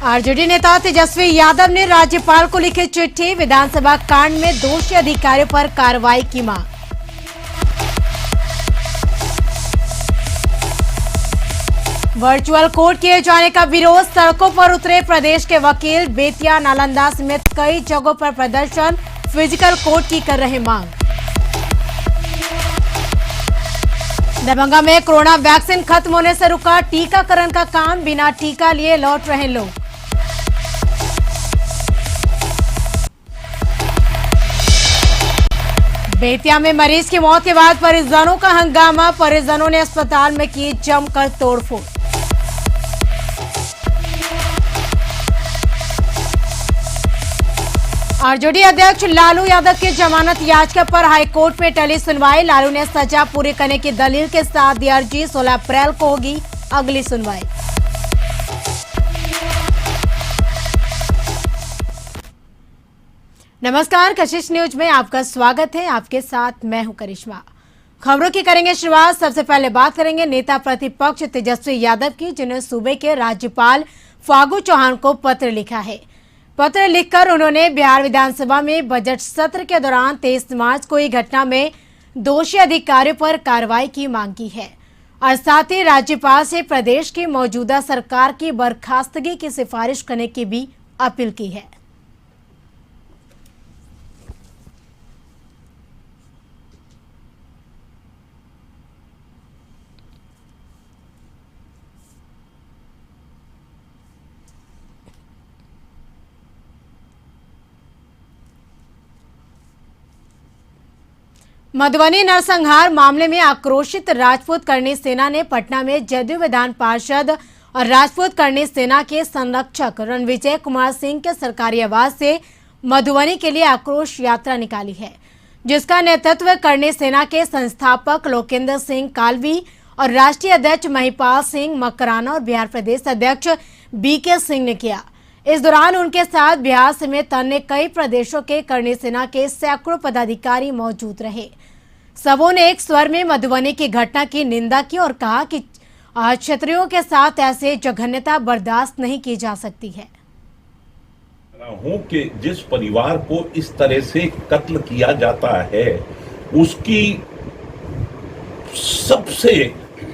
RJD नेता तेजस्वी यादव ने राज्यपाल को लिखी चिट्ठी, विधानसभा कांड में दोषी अधिकारियों पर कार्रवाई की मांग। वर्चुअल कोर्ट किए जाने का विरोध, सड़कों पर उतरे प्रदेश के वकील, बेतिया, नालंदा समेत कई जगहों पर प्रदर्शन, फिजिकल कोर्ट की कर रहे मांग। दरभंगा में कोरोना वैक्सीन खत्म होने से रुका टीकाकरण का काम, बिना टीका लिए लौट रहे लोग। बेतिया में मरीज की मौत के बाद परिजनों का हंगामा, परिजनों ने अस्पताल में की जमकर तोड़फोड़। आरजेडी अध्यक्ष लालू यादव की जमानत याचिका पर हाईकोर्ट में टली सुनवाई, लालू ने सजा पूरी करने की दलील के साथ दी अर्जी, 16 अप्रैल को होगी अगली सुनवाई। नमस्कार, कशिश न्यूज में आपका स्वागत है। आपके साथ मैं हूं करिश्मा। खबरों की करेंगे शुरुआत। सबसे पहले बात करेंगे नेता प्रतिपक्ष तेजस्वी यादव की, जिन्होंने सूबे के राज्यपाल फागू चौहान को पत्र लिखा है। पत्र लिखकर उन्होंने बिहार विधानसभा में बजट सत्र के दौरान 23 मार्च को हुई घटना में दोषी अधिकारियों पर कार्रवाई की मांग की है और साथ ही राज्यपाल से प्रदेश की मौजूदा सरकार की बर्खास्तगी की सिफारिश करने की भी अपील की है। मधुबनी नरसंहार मामले में आक्रोशित राजपूत करणी सेना ने पटना में जदयू विधान पार्षद और राजपूत करणी सेना के संरक्षक रणविजय कुमार सिंह के सरकारी आवास से मधुबनी के लिए आक्रोश यात्रा निकाली है, जिसका नेतृत्व करणी सेना के संस्थापक लोकेंद्र सिंह कालवी और राष्ट्रीय अध्यक्ष महिपाल सिंह मकराना और बिहार प्रदेश अध्यक्ष बीके सिंह ने किया। इस दौरान उनके साथ बिहार समेत अन्य कई प्रदेशों के करणी सेना के सैकड़ों पदाधिकारी मौजूद रहे। सबों ने एक स्वर में मधुबनी की घटना की निंदा की और कहा कि क्षत्रियों के साथ ऐसे जघन्यता बर्दाश्त नहीं की जा सकती है। हूं कि जिस परिवार को इस तरह से कत्ल किया जाता है उसकी सबसे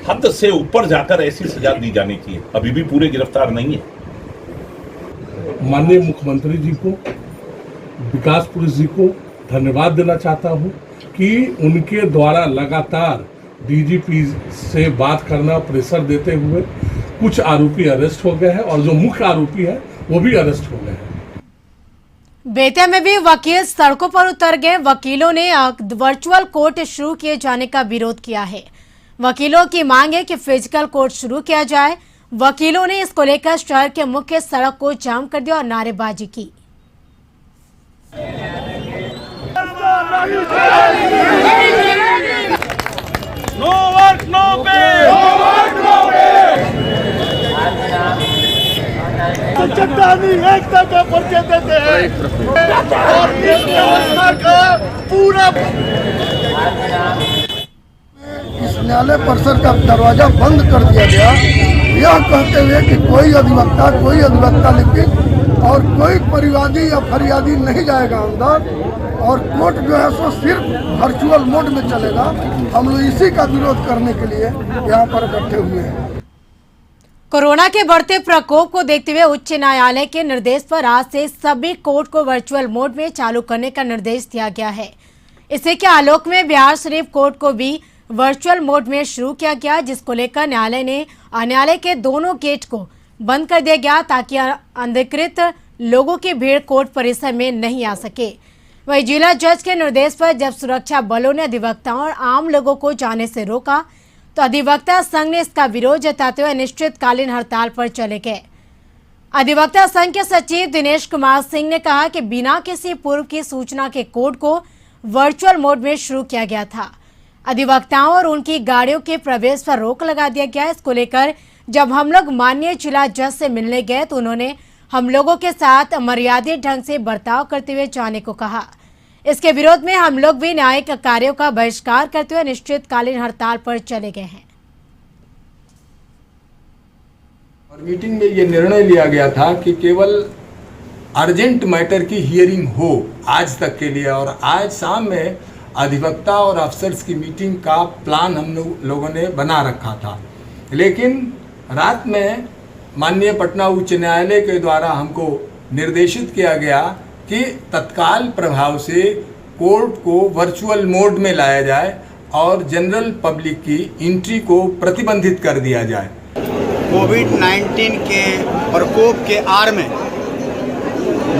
हद से ऊपर जाकर ऐसी सजा दी जानी चाहिए। अभी भी पूरे गिरफ्तार नहीं है। माननीय मुख्यमंत्री जी को, विकास पुलिस जी को धन्यवाद देना चाहता हूं कि उनके द्वारा लगातार डीजीपी से बात करना, प्रेशर देते हुए कुछ आरोपी अरेस्ट हो गए हैं और जो मुख्य आरोपी है वो भी अरेस्ट हो गए हैं। बेतिया में भी वकील सड़कों पर उतर गए। वकीलों ने वर्चुअल कोर्ट शुरू किए जाने का विरोध किया है। वकीलों की मांग है कि फिजिकल कोर्ट शुरू किया जाए। वकीलों ने इसको लेकर शहर के मुख्य सड़क को जाम कर दिया और नारेबाजी की। नो वर्क नो पे, नो वर्क नो पे। चट्टानी एकता का परिचय देते हैं और इस व्यवस्था का पूरा इस न्यायालय परिसर का दरवाजा बंद कर दिया गया, यह कहते हुए कि कोई अधिवक्ता लिखित और कोई परिवादी या फरियादी नहीं जाएगा अंदर और कोर्ट जो है सो सिर्फ वर्चुअल मोड में चलेगा। हम लोग इसी का विरोध करने के लिए यहाँ पर इकट्ठे हुए हैं। कोरोना के बढ़ते प्रकोप को देखते हुए उच्च न्यायालय के निर्देश पर आज से सभी कोर्ट को वर्चुअल मोड में चालू करने का निर्देश दिया गया है। इसी के आलोक में बिहार शरीफ कोर्ट को भी वर्चुअल मोड में शुरू किया गया, जिसको लेकर न्यायालय के दोनों गेट को बंद कर दिया गया ताकि अनधिकृत लोगों की भीड़ कोर्ट परिसर में नहीं आ सके। वहीं जिला जज के निर्देश पर जब सुरक्षा बलों ने अधिवक्ताओं और आम लोगों को जाने से रोका तो अधिवक्ता संघ ने इसका विरोध जताते हुए अनिश्चितकालीन हड़ताल पर चले गए। अधिवक्ता संघ के सचिव दिनेश कुमार सिंह ने कहा कि बिना किसी पूर्व की सूचना के कोर्ट को वर्चुअल मोड में शुरू किया गया था। अधिवक्ताओं और उनकी गाड़ियों के प्रवेश पर रोक लगा दिया गया। इसको लेकर जब हम लोग माननीय जिला जज से मिलने गए तो उन्होंने हम लोगों के साथ मर्यादित ढंग से बर्ताव करते हुए जाने को कहा। इसके विरोध में हम लोग भी न्यायिक कार्यों का बहिष्कार करते हुए अनिश्चितकालीन हड़ताल पर चले गए हैं। और मीटिंग में ये निर्णय लिया गया था कि केवल अर्जेंट मैटर की हियरिंग हो आज तक के लिए, और आज शाम में अधिवक्ता और अफसर्स की मीटिंग का प्लान हम लोगों ने बना रखा था। लेकिन रात में माननीय पटना उच्च न्यायालय के द्वारा हमको निर्देशित किया गया कि तत्काल प्रभाव से कोर्ट को वर्चुअल मोड में लाया जाए और जनरल पब्लिक की एंट्री को प्रतिबंधित कर दिया जाए। कोविड-19 के प्रकोप के आड़ में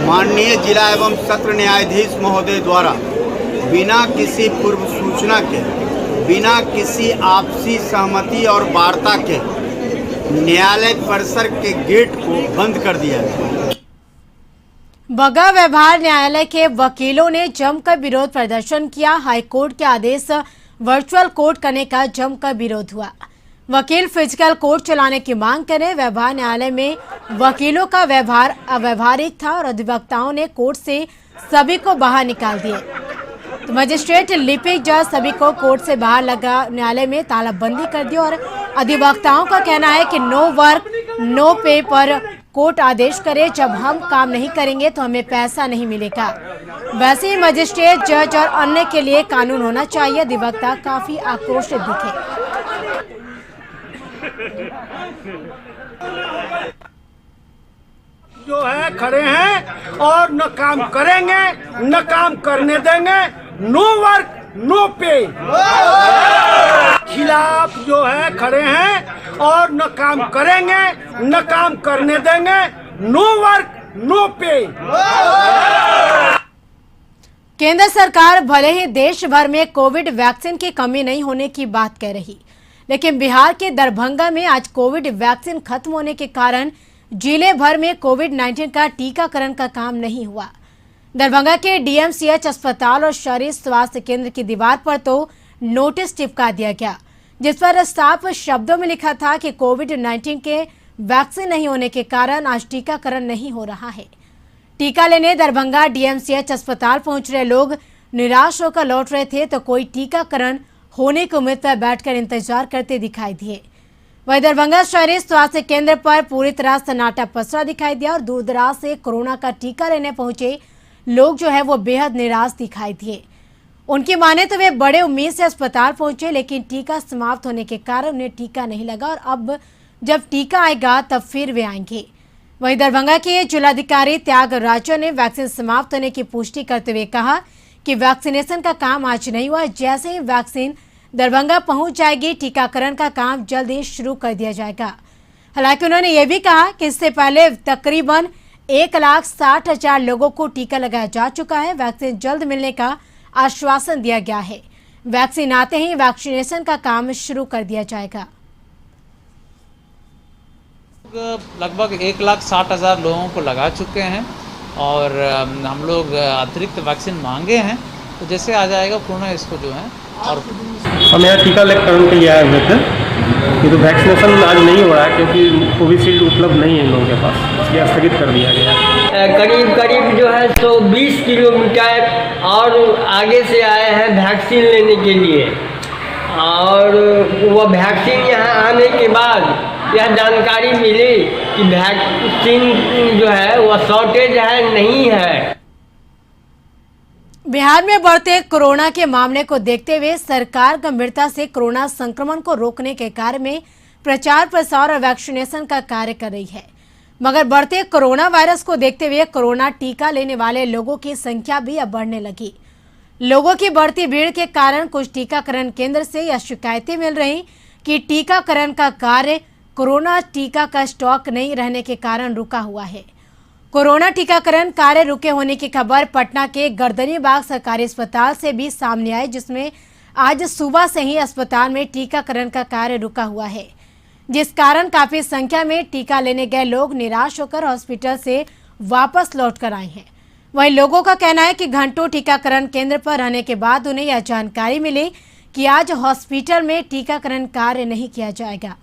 माननीय जिला एवं सत्र न्यायाधीश महोदय द्वारा बिना किसी पूर्व सूचना के, बिना किसी आपसी सहमति और वार्ता के न्यायालय परिसर के गेट को बंद कर दिया गया। बगहा व्यवहार न्यायालय के वकीलों ने जमकर विरोध प्रदर्शन किया। हाईकोर्ट के आदेश वर्चुअल कोर्ट करने का जमकर विरोध हुआ। वकील फिजिकल कोर्ट चलाने की मांग करें। व्यवहार न्यायालय में वकीलों का व्यवहार अव्यवहारिक था और अधिवक्ताओं ने कोर्ट से सभी को बाहर निकाल दिए। तो मजिस्ट्रेट लिपिक जज सभी को कोर्ट से बाहर लगा न्यायालय में तालाबंदी कर दी और अधिवक्ताओं का कहना है कि नो वर्क नो पे पर कोर्ट आदेश करे। जब हम काम नहीं करेंगे तो हमें पैसा नहीं मिलेगा। वैसे ही मजिस्ट्रेट जज और अन्य के लिए कानून होना चाहिए। अधिवक्ता काफी आक्रोशित दिखे। जो है खड़े हैं और न काम करेंगे न काम करने देंगे। नो वर्क नो पे खिलाफ जो है खड़े हैं और न काम करेंगे न काम करने देंगे। नो वर्क नो पे। केंद्र सरकार भले ही देश भर में कोविड वैक्सीन की कमी नहीं होने की बात कह रही, लेकिन बिहार के दरभंगा में आज कोविड वैक्सीन खत्म होने के कारण जिले भर में कोविड-19 का टीकाकरण का काम नहीं हुआ। दरभंगा के डीएमसीएच अस्पताल और शहरी स्वास्थ्य केंद्र की दीवार पर तो नोटिस चिपका दिया गया, जिस पर साफ शब्दों में लिखा था कि कोविड-19 के वैक्सीन नहीं होने के कारण आज टीकाकरण नहीं हो रहा है। टीका लेने दरभंगा डीएमसीएच अस्पताल पहुंच रहे लोग निराश होकर लौट रहे थे, तो कोई टीकाकरण होने की उम्मीद पर बैठकर इंतजार करते दिखाई दिए। वहीं दरभंगा शहरी स्वास्थ्य केंद्र पर पूरी तरह सन्नाटा पसरा दिखाई दिया और दूर दराज से कोरोना का टीका लेने पहुंचे लोग जो है वो बेहद निराश दिखाई दिए। उनकी माने तो वे बड़े उम्मीद से अस्पताल पहुंचे, लेकिन टीका समाप्त होने के कारण उन्हें टीका नहीं लगा और अब जब टीका आएगा तब फिर वे आएंगे। वहीं दरभंगा के जिलाधिकारी त्यागराजन ने वैक्सीन समाप्त होने की पुष्टि करते हुए कहा कि वैक्सीनेशन का काम आज नहीं हुआ। जैसे ही वैक्सीन दरभंगा पहुंच जाएगी, टीकाकरण का काम जल्द ही शुरू कर दिया जाएगा। हालांकि उन्होंने ये भी कहा कि इससे पहले तकरीबन 1,60,000 लोगों को टीका लगाया जा चुका है। वैक्सीन जल्द मिलने का आश्वासन दिया गया है। वैक्सीन आते ही वैक्सीनेशन का काम शुरू कर दिया जाएगा। लगभग 1,60,000 लोगों को लगा चुके हैं और हम लोग अतिरिक्त वैक्सीन मांगे हैं, तो जैसे आ जाएगा पूर्ण इसको जो है। और हम यहाँ टीका लेकर के लिए आए हुए थे, ये तो वैक्सीनेशन आज नहीं हो रहा है क्योंकि कोविशील्ड उपलब्ध नहीं है इन लोगों के पास, इसलिए स्थगित कर दिया गया। करीब जो है 120 किलोमीटर और आगे से आए हैं वैक्सीन लेने के लिए, और वो वैक्सीन यहाँ आने के बाद यह जानकारी मिली कि वैक्सीन जो है वो शॉर्टेज है, नहीं है। बिहार में बढ़ते कोरोना के मामले को देखते हुए सरकार गंभीरता से कोरोना संक्रमण को रोकने के कार्य में प्रचार प्रसार और वैक्सीनेशन का कार्य कर रही है, मगर बढ़ते कोरोना वायरस को देखते हुए कोरोना टीका लेने वाले लोगों की संख्या भी अब बढ़ने लगी। लोगों की बढ़ती भीड़ के कारण कुछ टीकाकरण केंद्र से यह शिकायतें मिल रही कि टीकाकरण का कार्य कोरोना टीका का स्टॉक नहीं रहने के कारण रुका हुआ है। कोरोना टीकाकरण कार्य रुके होने की खबर पटना के गर्दनीबाग सरकारी अस्पताल से भी सामने आई, जिसमें आज सुबह से ही अस्पताल में टीकाकरण का कार्य रुका हुआ है, जिस कारण काफी संख्या में टीका लेने गए लोग निराश होकर हॉस्पिटल से वापस लौट कर आए हैं। वहीं लोगों का कहना है कि घंटों टीकाकरण केंद्र पर रहने के बाद उन्हें यह जानकारी मिली कि आज हॉस्पिटल में टीकाकरण कार्य नहीं किया जाएगा।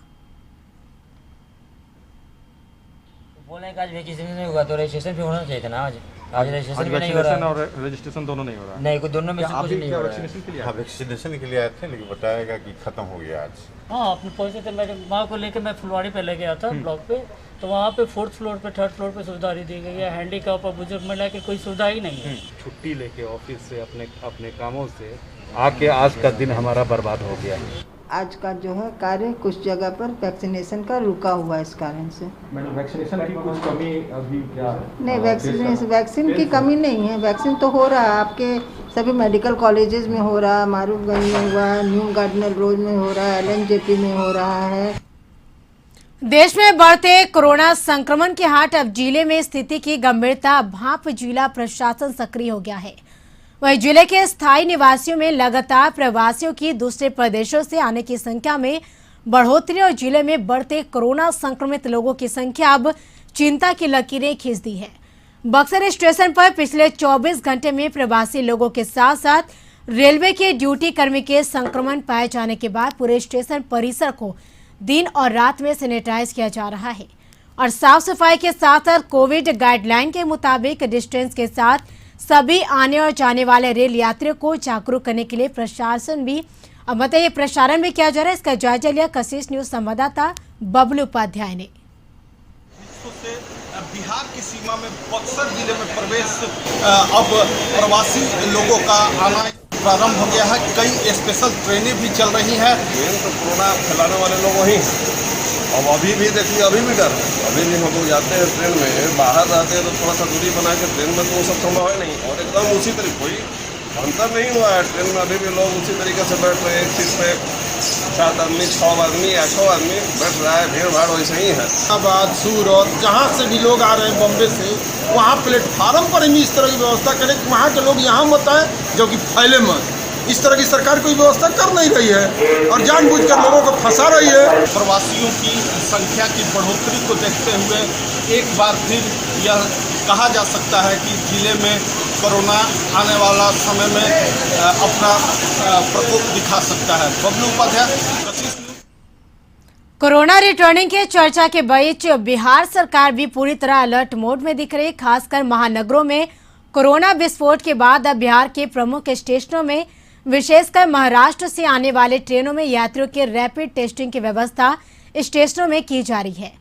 बोले कि आज वैकेशन नहीं हुआ तो रजिस्ट्रेशन भी होना चाहिए था ना। आज रजिस्ट्रेशन भी नहीं हो रहा और रजिस्ट्रेशन दोनों नहीं हो रहा। नहीं, कोई दोनों में से कुछ नहीं हो रहा है। वैक्सीनेशन के लिए आए थे, लेकिन बताएगा कि खत्म हो गया आज। हाँ, अपने पहुँचे थे, मेरे माँ को लेकर मैं फुलवाड़ी पे ले गया था ब्लॉक पे, तो वहाँ पे 4th फ्लोर पे 3rd फ्लोर पे सुविधा दी गई है। हैंडीकैप और बुजुर्ग महिला की कोई सुविधा ही नहीं है। छुट्टी लेके ऑफिस से अपने कामों से आके आज का दिन हमारा बर्बाद हो गया। आज का जो है कार्य कुछ जगह पर वैक्सीनेशन का रुका हुआ है इस कारण से। मैडम, वैक्सीनेशन की कुछ कमी अभी क्या है? नहीं, वैक्सीन की कमी नहीं है। वैक्सीन तो हो रहा है, आपके सभी मेडिकल कॉलेजेस में हो रहा है, मारूफगंज में हुआ है, न्यू गार्डनर रोड में हो रहा है, LNJP में हो रहा है। देश में बढ़ते कोरोना संक्रमण के हाट अब जिले में स्थिति की गंभीरता भांप जिला प्रशासन सक्रिय हो गया है। वहीं जिले के स्थायी निवासियों में लगातार प्रवासियों की दूसरे प्रदेशों से आने की संख्या में बढ़ोतरी और जिले में बढ़ते कोरोना संक्रमित लोगों की संख्या अब चिंता की लकीरें खींच दी है। बक्सर स्टेशन पर पिछले 24 घंटे में प्रवासी लोगों के साथ साथ रेलवे के ड्यूटी कर्मी के संक्रमण पाए जाने के बाद पूरे स्टेशन परिसर को दिन और रात में सैनिटाइज किया जा रहा है और साफ सफाई के साथ साथ कोविड गाइडलाइन के मुताबिक डिस्टेंस के साथ सभी आने और जाने वाले रेल यात्रियों को जागरूक करने के लिए प्रशासन भी प्रसारण भी किया जा रहा है। इसका जायजा लिया कशिश न्यूज संवाददाता बबलू उपाध्याय ने। बिहार की सीमा में बक्सर जिले में प्रवेश अब प्रवासी लोगों का आना प्रारंभ हो गया है। कई स्पेशल ट्रेनें भी चल रही हैं। तो कोरोना फैलाने वाले लोग वही अब अभी भी देखिए, अभी भी डर, अभी भी हम लोग जाते हैं ट्रेन में, बाहर रहते हैं तो थोड़ा सा दूरी बना के, ट्रेन में तो वो सब संभव है नहीं। और एकदम उसी तरीके कोई अंतर नहीं हुआ है। ट्रेन में अभी भी लोग उसी तरीके से बैठ रहे हैं, एक सीट पे 7 आदमी 6 आदमी 8 आदमी बैठ रहा है, भीड़ भाड़ वैसे ही है। इलाहाबाद, सूरत, जहाँ से भी लोग आ रहे हैं बॉम्बे से, वहाँ प्लेटफार्म पर ही इस तरह की व्यवस्था करें कि वहाँ के लोग यहाँ मत आए, जो कि फैले मत। इस तरह की सरकार कोई व्यवस्था कर नहीं रही है और जानबूझकर लोगों को फंसा रही है। प्रवासियों की संख्या की बढ़ोतरी को देखते हुए एक बार फिर यह कहा जा सकता है कि जिले में कोरोना आने वाला समय में अपना प्रकोप दिखा सकता है। बबलू उपाध्याय। कोरोना रिटर्निंग के चर्चा के बीच बिहार सरकार भी पूरी तरह अलर्ट मोड में दिख रही। खासकर महानगरों में कोरोना विस्फोट के बाद अब बिहार के प्रमुख स्टेशनों में विशेषकर महाराष्ट्र से आने वाले ट्रेनों में यात्रियों के रैपिड टेस्टिंग की व्यवस्था स्टेशनों में की जा रही है।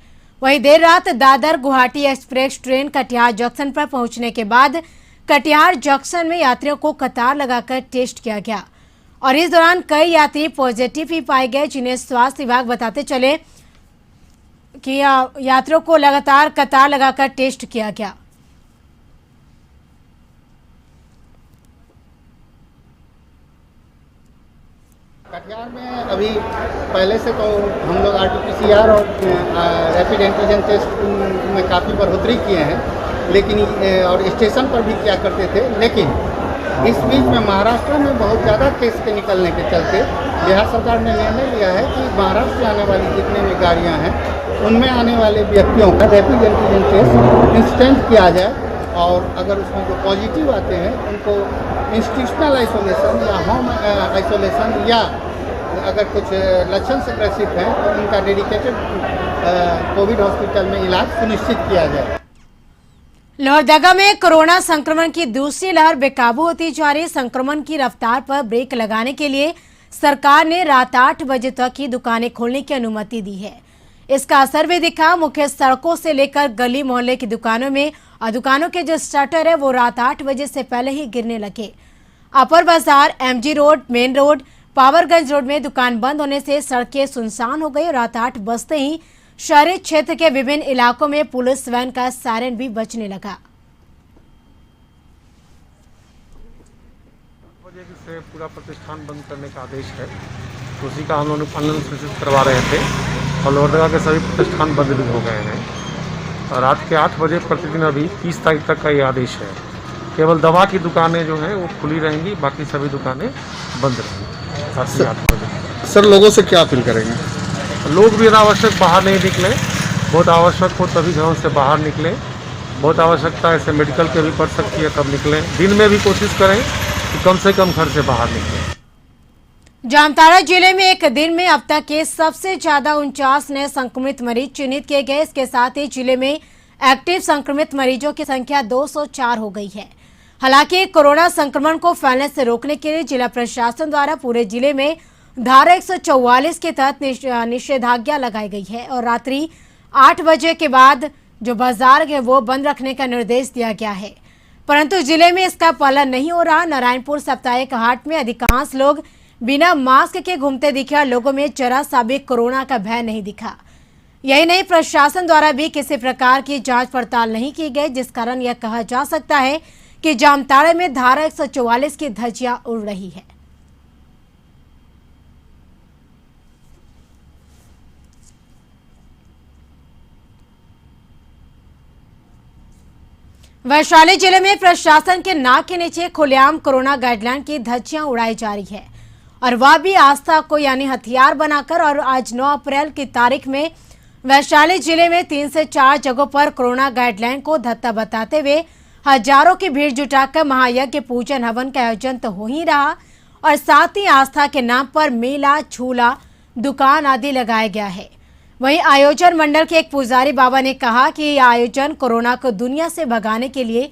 वहीं देर रात Dadar Guwahati express train Katihar junction पर पहुंचने के बाद कटिहार जंक्शन में यात्रियों को कतार लगाकर टेस्ट किया गया और इस दौरान कई यात्री पॉजिटिव भी पाए गए, जिन्हें स्वास्थ्य विभाग बताते चले कि यात्रियों को लगातार कतार लगाकर टेस्ट किया गया। कटिहार में अभी पहले से तो हम लोग RT-PCR और रैपिड एंटीजन टेस्ट में काफ़ी बढ़ोतरी किए हैं, लेकिन और स्टेशन पर भी किया करते थे। लेकिन इस बीच में महाराष्ट्र में बहुत ज़्यादा केस के निकलने के चलते बिहार सरकार ने निर्णय लिया है कि महाराष्ट्र से आने वाली जितने भी गाड़ियाँ हैं उनमें आने वाले व्यक्तियों का रैपिड एंटीजन टेस्ट इंस्टेंट किया जाए और अगर उसमें जो पॉजिटिव आते हैं उनको इंस्टीट्यूशनल आइसोलेशन या होम आइसोलेशन या अगर कुछ लक्षण से ग्रसित हैं तो उनका डेडिकेटेड कोविड हॉस्पिटल में इलाज सुनिश्चित किया जाए। लोहरदगा में कोरोना संक्रमण की दूसरी लहर बेकाबू होती जा रही। संक्रमण की रफ्तार पर ब्रेक लगाने के लिए सरकार ने रात 8 बजे तक ही दुकानें खोलने की अनुमति दी है। इसका असर भी दिखा। मुख्य सड़कों से लेकर गली मोहल्ले की दुकानों में और दुकानों के जो शटर है वो रात 8 बजे से पहले ही गिरने लगे। अपर बाजार, MG road, main road, Powerganj road में दुकान बंद होने से सड़कें सुनसान हो गई। रात 8 बजते ही शहरी क्षेत्र के विभिन्न इलाकों में पुलिस वैन का सायरन भी बजने लगा। से पूरा प्रतिष्ठान बंद करने का आदेश है, तो उसी का हम लोग पालन सूचित करवा रहे थे और लोहरदगा के सभी प्रतिष्ठान बंद भी हो गए हैं। और रात के 8 बजे प्रतिदिन अभी 30 तारीख तक का ये आदेश है। केवल दवा की दुकानें जो हैं वो खुली रहेंगी, बाकी सभी दुकानें बंद रहेंगी रात के 8 बजे। सर, लोगों से क्या अपील करेंगे? लोग भी अनावश्यक बाहर नहीं निकलें। बहुत आवश्यक हो तभी घरों से बाहर निकलें। बहुत आवश्यकता ऐसे मेडिकल के भी पड़ सकती है तब निकलें। दिन में भी कोशिश करें कि कम से कम घर से बाहर निकलें। जामताड़ा जिले में एक दिन में अब तक के सबसे ज्यादा 49 नए संक्रमित मरीज चिन्हित किए गए। इसके साथ ही जिले में एक्टिव संक्रमित मरीजों की संख्या 204 हो गई है। हालांकि कोरोना संक्रमण को फैलने से रोकने के लिए जिला प्रशासन द्वारा पूरे जिले में धारा 144 के तहत निषेधाज्ञा लगाई गई है और रात्रि 8 बजे के बाद जो बाजार है वो बंद रखने का निर्देश दिया गया है, परंतु जिले में इसका पालन नहीं हो रहा। नारायणपुर साप्ताहिक हाट में अधिकांश लोग बिना मास्क के घूमते दिखे और लोगों में जरा सा भी कोरोना का भय नहीं दिखा। यही नहीं, प्रशासन द्वारा भी किसी प्रकार की जांच पड़ताल नहीं की गई, जिस कारण यह कहा जा सकता है कि जामताड़ा में धारा 144 की धज्जियां उड़ रही है। वैशाली जिले में प्रशासन के नाक के नीचे खुलेआम कोरोना गाइडलाइन की धज्जियां उड़ाई जा रही है और वह भी आस्था को यानी हथियार बनाकर। और आज 9 अप्रैल की तारीख में वैशाली जिले में 3 से 4 जगहों पर कोरोना गाइडलाइन को धत्ता बताते हुए हजारों की भीड़ जुटाकर महायज्ञ पूजन हवन का आयोजन तो हो ही रहा और साथ ही आस्था के नाम पर मेला, झूला, दुकान आदि लगाया गया है। वहीं आयोजन मंडल के एक पुजारी बाबा ने कहा कि यह आयोजन कोरोना को दुनिया से भगाने के लिए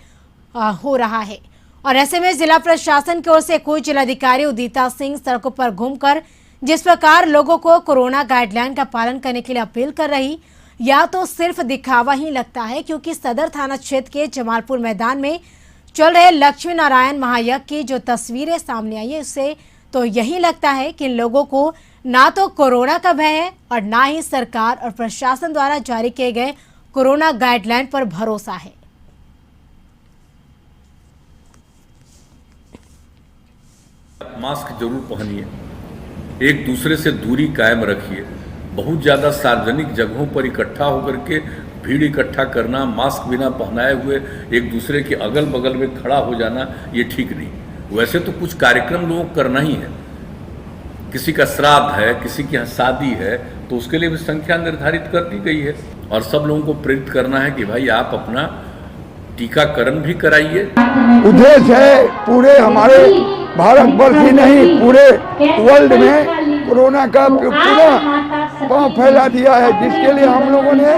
हो रहा है और ऐसे में जिला प्रशासन की ओर से कुछ जिलाधिकारी उदिता सिंह सड़कों पर घूमकर जिस प्रकार लोगों को कोरोना गाइडलाइन का पालन करने के लिए अपील कर रही, या तो सिर्फ दिखावा ही लगता है, क्योंकि सदर थाना क्षेत्र के जमालपुर मैदान में चल रहे लक्ष्मी नारायण महायज्ञ की जो तस्वीरें सामने आई है उससे तो यही लगता है कि लोगों को ना तो कोरोना का भय है और ना ही सरकार और प्रशासन द्वारा जारी किए गए कोरोना गाइडलाइन पर भरोसा है। मास्क जरूर पहनिए, एक दूसरे से दूरी कायम रखिए। बहुत ज़्यादा सार्वजनिक जगहों पर इकट्ठा होकर के भीड़ इकट्ठा करना, मास्क बिना पहनाए हुए एक दूसरे के अगल बगल में खड़ा हो जाना, ये ठीक नहीं। वैसे तो कुछ कार्यक्रम लोगों को करना ही है, किसी का श्राद्ध है, किसी की यहाँ शादी है, तो उसके लिए भी संख्या निर्धारित कर दी गई है और सब लोगों को प्रेरित करना है कि भाई आप अपना टीकाकरण भी कराइए। उद्देश्य है पूरे हमारे भारतवर्ष ही नहीं पूरे वर्ल्ड में कोरोना का पूरा पांव फैला दिया है, जिसके लिए हम लोगों ने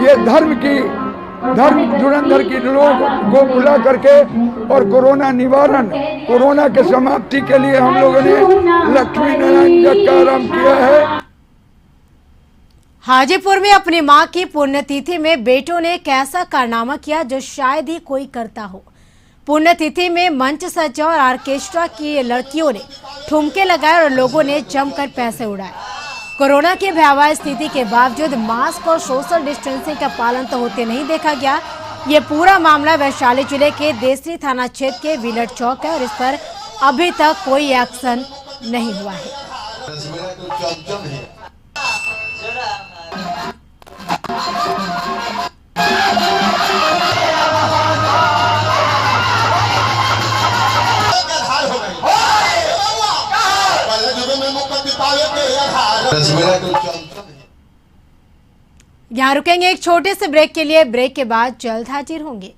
ये धर्म धुरंधर के लोगों को बुला करके और कोरोना निवारण, कोरोना के समाप्ति के लिए हम लोगों ने लक्ष्मी नारायण यज्ञ का आरंभ किया है। हाजीपुर में अपनी मां की पुण्यतिथि में बेटों ने एक ऐसा कारनामा किया जो शायद ही कोई करता हो। पुण्यतिथि में मंच सजा और ऑर्केस्ट्रा की लड़कियों ने ठुमके लगाए और लोगों ने जमकर पैसे उड़ाए। कोरोना की भयावह स्थिति के बावजूद मास्क और सोशल डिस्टेंसिंग का पालन तो होते नहीं देखा गया। ये पूरा मामला वैशाली जिले के देसरी थाना क्षेत्र के विलट चौक है और इस पर अभी तक कोई एक्शन नहीं हुआ है। यहाँ रुकेंगे एक छोटे से ब्रेक के लिए। ब्रेक के बाद जल्द हाजिर होंगे।